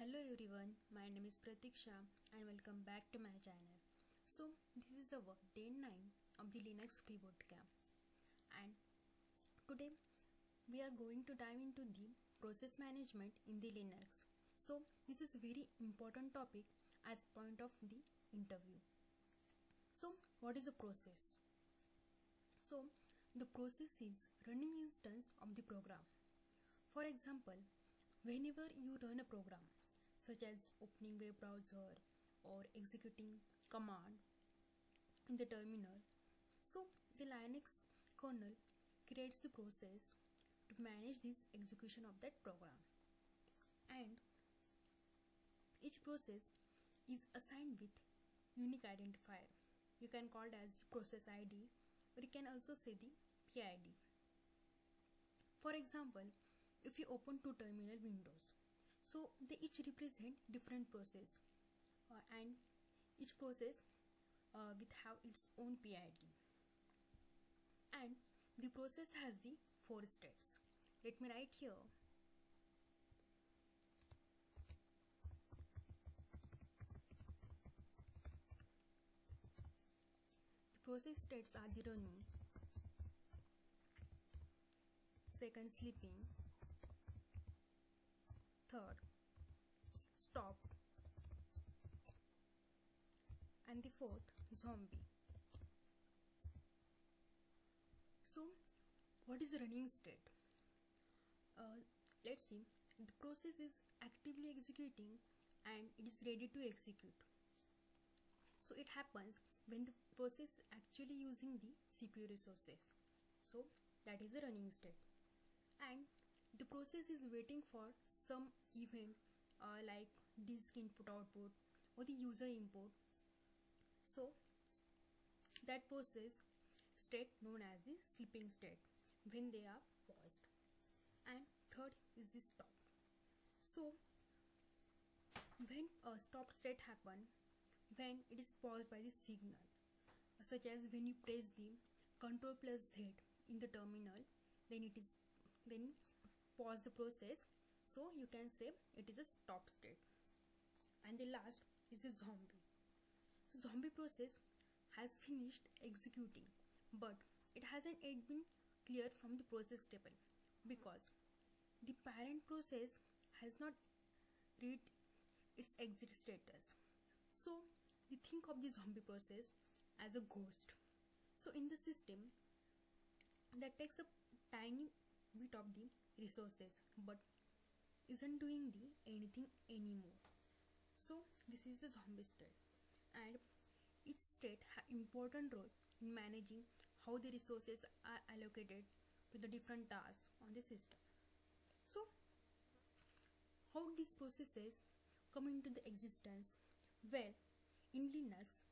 Hello everyone, my name is Pratiksha and welcome back to my channel. So this is our day 9 of the Linux Free Bootcamp, and today we are going to dive into the process management in the Linux. So this is very important topic as point of the interview. So what is a process? So the process is running instance of the program. For example, whenever you run a program such as opening web browser or executing command in the terminal, so the Linux kernel creates the process to manage this execution of that program, and each process is assigned with unique identifier. You can call it as the process ID, or you can also say the PID. For example, if you open two terminal windows, so they each represent different process, and each process will have its own PID, and the process has the 4 states. Let me write here. The process states are the running, second sleeping, third stop, and the fourth zombie. So what is running state? Let's see. The process is actively executing and it is ready to execute. So it happens when the process is actually using the CPU resources. So that is a running state. And the process is waiting for some event like disk input output or the user input. So that process state known as the sleeping state when they are paused. And third is the stop. So when a stop state happen, when it is paused by the signal, such as when you press the Ctrl plus Z in the terminal, then pause the process, so you can say it is a stop state. And the last is a zombie. So zombie process has finished executing, but it hasn't yet been cleared from the process table because the parent process has not reached its exit status. So we think of the zombie process as a ghost. So in the system that takes a tiny bit of the resources but isn't doing anything anymore. So this is the zombie state, and each state has important role in managing how the resources are allocated to the different tasks on the system. So how these processes come into the existence? Well, in Linux,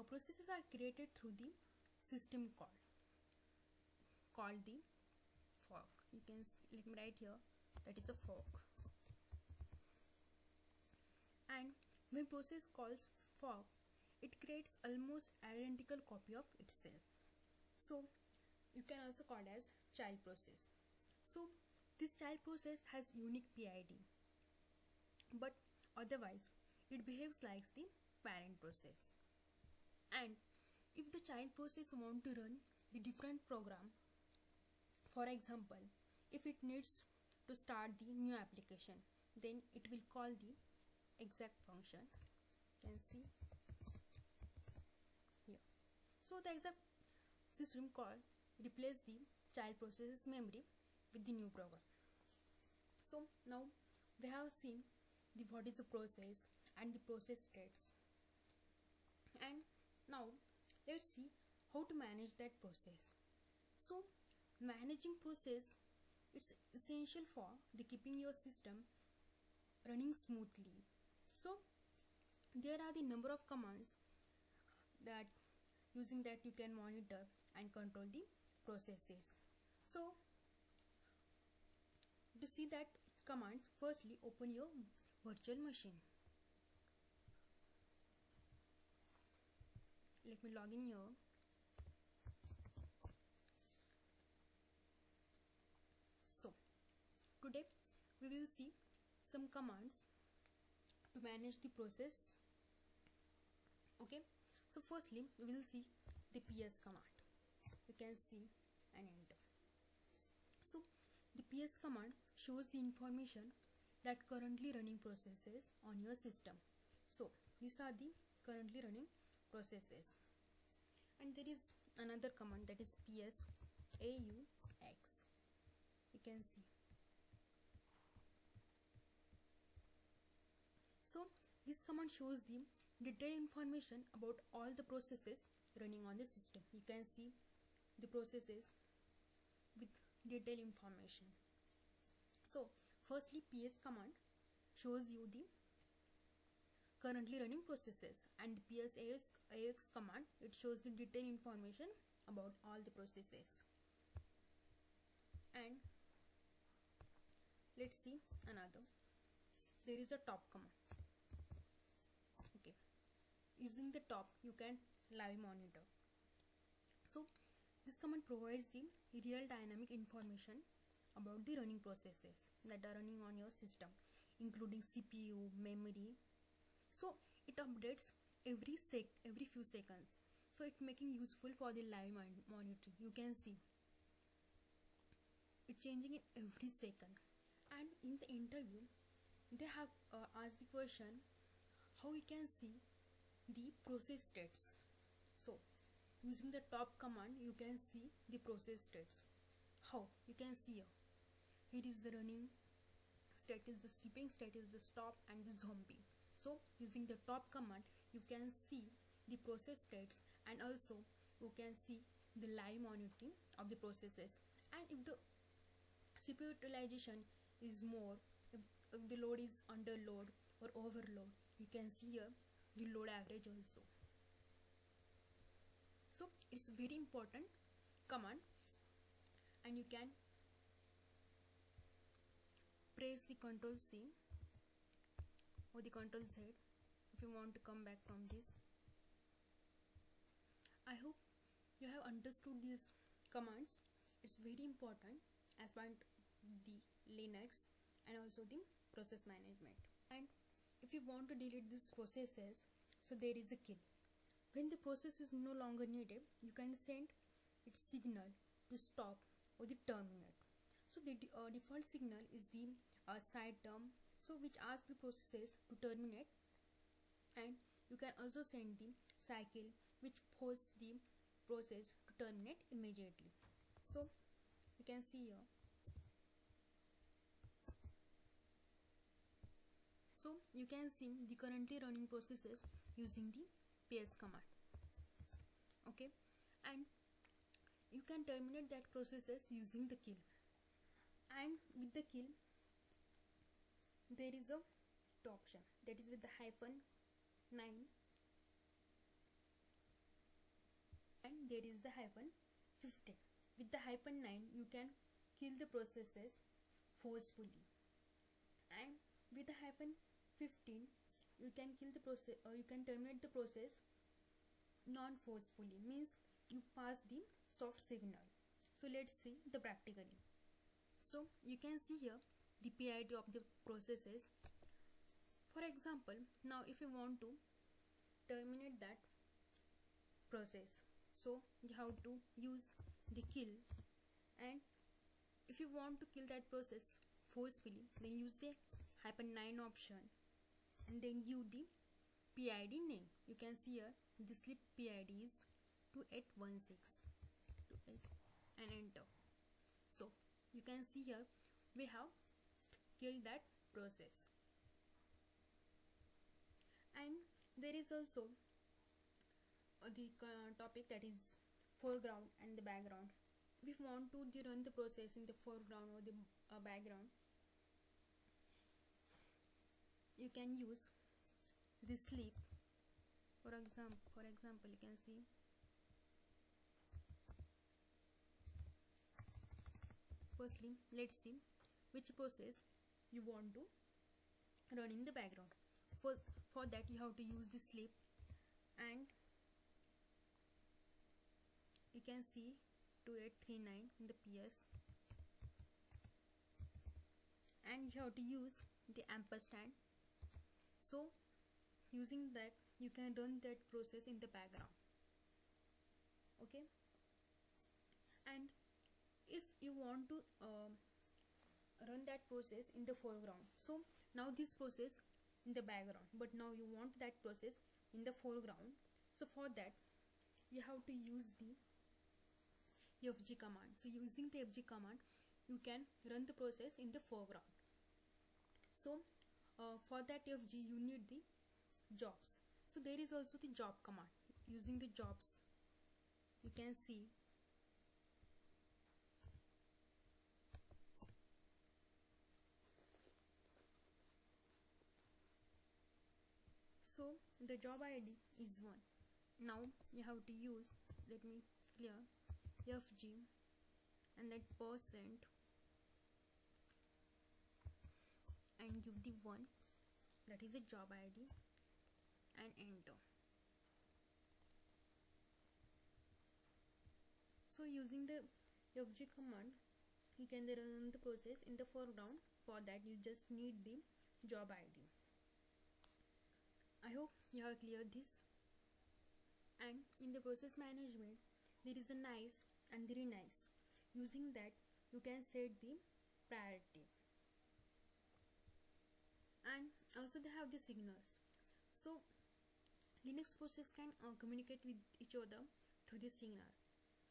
processes are created through the system called the fork. You can let me write here, that is a fork. And when process calls fork, it creates almost identical copy of itself. So you can also call it as child process. So this child process has unique PID, but otherwise it behaves like the parent process. And if the child process want to run the different program, for example, if it needs to start the new application, then it will call the exec function. You can see here. So the exec system call replace the child process's memory with the new program. So now we have seen what is the process and the process states, and now let's see how to manage that process. So managing process is essential for the keeping your system running smoothly. So there are the number of commands that using that you can monitor and control the processes. So to see that commands, firstly open your virtual machine. Let me log in here. So today we will see some commands to manage the process. Okay, so firstly we will see the ps command. You can see and enter. So the ps command shows the information that currently running processes on your system. So these are the currently running processes. And there is another command, that is ps aux. You can see. So this command shows the detailed information about all the processes running on the system. You can see the processes with detailed information. So firstly, ps command shows you the currently running processes, and the ps aux command, it shows the detailed information about all the processes. And let's see another. There is a top command. Okay, using the top you can live monitor. So this command provides the real dynamic information about the running processes that are running on your system, including CPU, memory. So it updates every few seconds. So it's making useful for the live monitoring. You can see it's changing in every second. And in the interview they have asked the question how we can see the process states. So using the top command you can see the process states. How? You can see here. It is the running state, is the sleeping state, is the stop, and the zombie. So using the top command you can see the process states, and also you can see the live monitoring of the processes. And if the CPU utilization is more, if the load is under load or overload, you can see here the load average also. So it's very important command, and you can press the Ctrl C or the Ctrl Z if you want to come back from this. I hope you have understood these commands. It's very important as part the Linux and also the process management. And if you want to delete these processes, so there is a kill. When the process is no longer needed, you can send its signal to stop or the terminate. So the default signal is the side term, so which asks the processes to terminate, and you can also send the cycle which forces the process to terminate immediately. So you can see here. So you can see the currently running processes using the ps command. Okay, and you can terminate that processes using the kill. And with the kill there is a two option, that is with the -9, and there is the -15. With the -9 you can kill the processes forcefully, and with the -15 you can kill the process, or you can terminate the process non-forcefully, means you pass the soft signal. So let's see the practically. So you can see here the PID of the processes. For example, now if you want to terminate that process, so you have to use the kill, and if you want to kill that process forcefully, then use the -9 option and then give the PID name. You can see here the sleep PID is 2816 and enter. So you can see here we have killed that process. And there is also the topic, that is foreground and the background. If we want to run the process in the foreground or the background, you can use the sleep. For example, you can see firstly, let's see which process you want to run in the background. For that you have to use the sleep, and you can see 2839 in the PS, and you have to use the ampersand. So using that you can run that process in the background. Okay, and if you want to run that process in the foreground, so now this process in the background, but now you want that process in the foreground. So for that you have to use the fg command. So using the fg command you can run the process in the foreground. So for that fg you need the jobs. So there is also the job command. Using the jobs you can see so the job id is 1. Now you have to use, let me clear, fg and that percent and give the 1, that is a job id, and enter. So using the fg command you can run the process in the foreground. For that you just need the job id. I hope you have cleared this. And in the process management there is a nice and very nice. Using that you can set the priority, and also they have the signals. So Linux process can communicate with each other through the signal.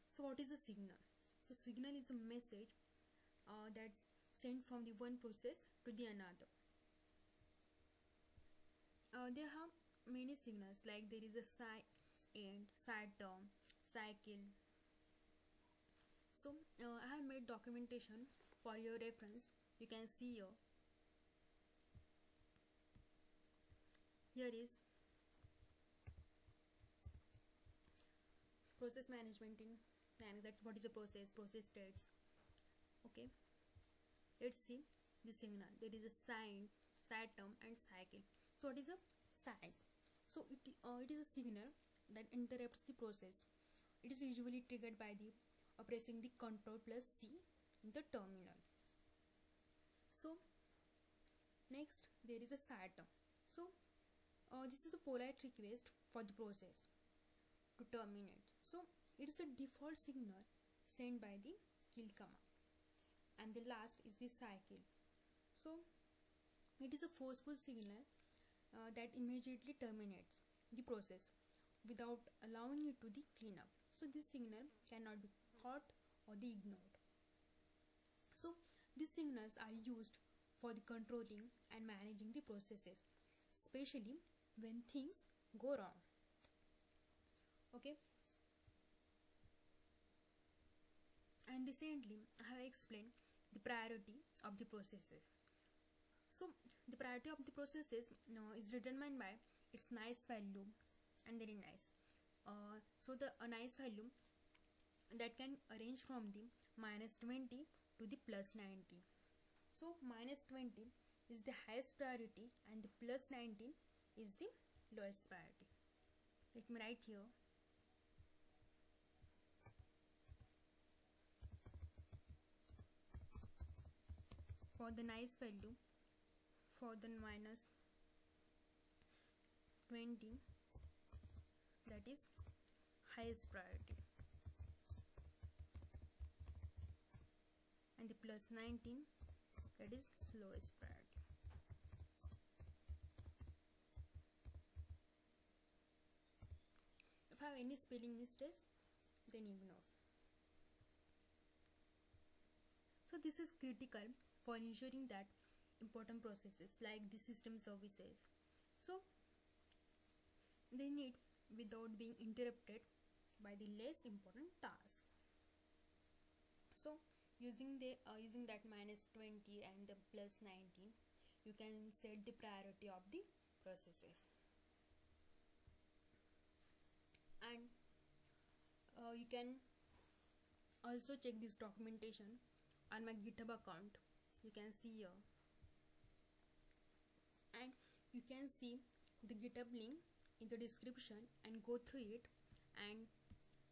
So what is a signal? So signal is a message that sent from the one process to the another. There are many signals, like there is a end, side term, cycle. So I have made documentation for your reference. You can see here. Here is process management in Linux. That's what is a process states. Okay, let's see the signal. There is a sine, side term, and cycle. So what is a sine? So it is a signal that interrupts the process. It is usually triggered by the pressing the Ctrl plus C in the terminal. So next there is a side term. So this is a polite request for the process to terminate. So it is the default signal sent by the kill command. And the last is the cycle. So it is a forceful signal that immediately terminates the process without allowing it to the cleanup. So this signal cannot be caught or the ignored. So these signals are used for the controlling and managing the processes, especially when things go wrong. Okay. And recently I have explained the priority of the processes. So the priority of the processes is determined by its nice value and very nice. So the nice value that can range from the -20 to the +90. So -20 is the highest priority and the +19 is the lowest priority. Let me write here. For the nice value, for the -20, that is highest priority, and the +19, that is lowest priority. If I have any spelling mistakes, then ignore. So this is critical for ensuring that important processes like the system services, so they need without being interrupted by the less important task. So using that -20 and the +19, you can set the priority of the processes. And you can also check this documentation on my GitHub account. You can see here, and you can see the GitHub link in the description and go through it. And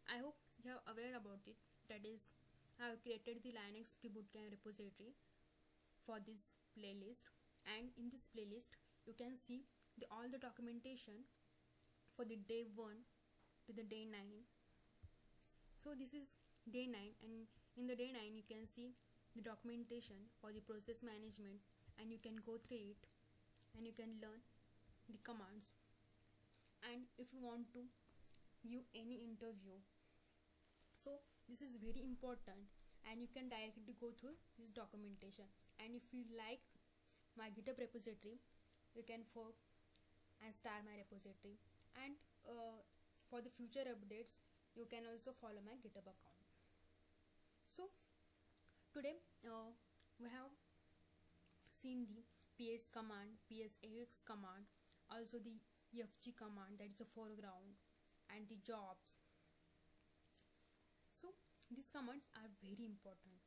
I hope you are aware about it. That is, I have created the Linux Free Bootcamp repository for this playlist, and in this playlist you can see all the documentation for the day 1 to the day 9. So this is day 9, and in the day 9 you can see the documentation for the process management, and you can go through it and you can learn the commands. And if you want to view any interview, so this is very important, and you can directly go through this documentation. And if you like my GitHub repository, you can fork and start my repository, and for the future updates you can also follow my GitHub account. So today we have seen the ps command, psaux command, also the fg command, that is the foreground, and the jobs. So these commands are very important.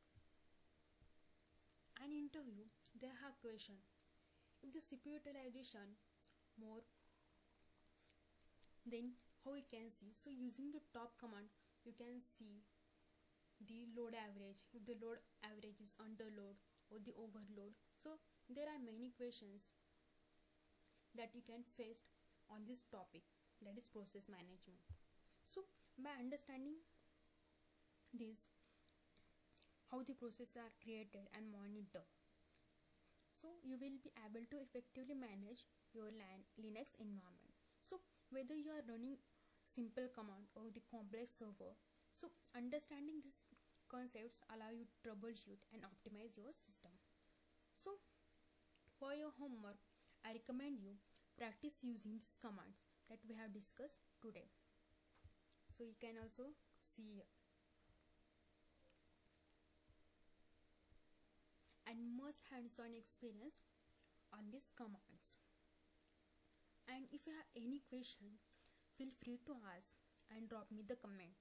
An interview, they have question: if the CPU utilization more, then how we can see? So using the top command you can see the load average, if the load average is underload or the overload. So there are many questions that you can face on this topic, that is process management. So by understanding this, how the processes are created and monitored, so you will be able to effectively manage your Linux environment. So whether you are running simple command or the complex server, so understanding these concepts allow you to troubleshoot and optimize your system. So for your homework, I recommend you practice using these commands that we have discussed today. So you can also see here. And must hands-on experience on these commands. And if you have any question, feel free to ask and drop me the comment.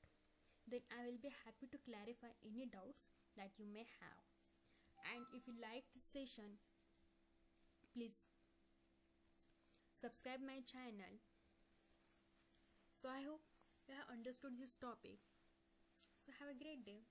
Then I will be happy to clarify any doubts that you may have. And if you like this session, please subscribe my channel. So I hope you have understood this topic. So have a great day.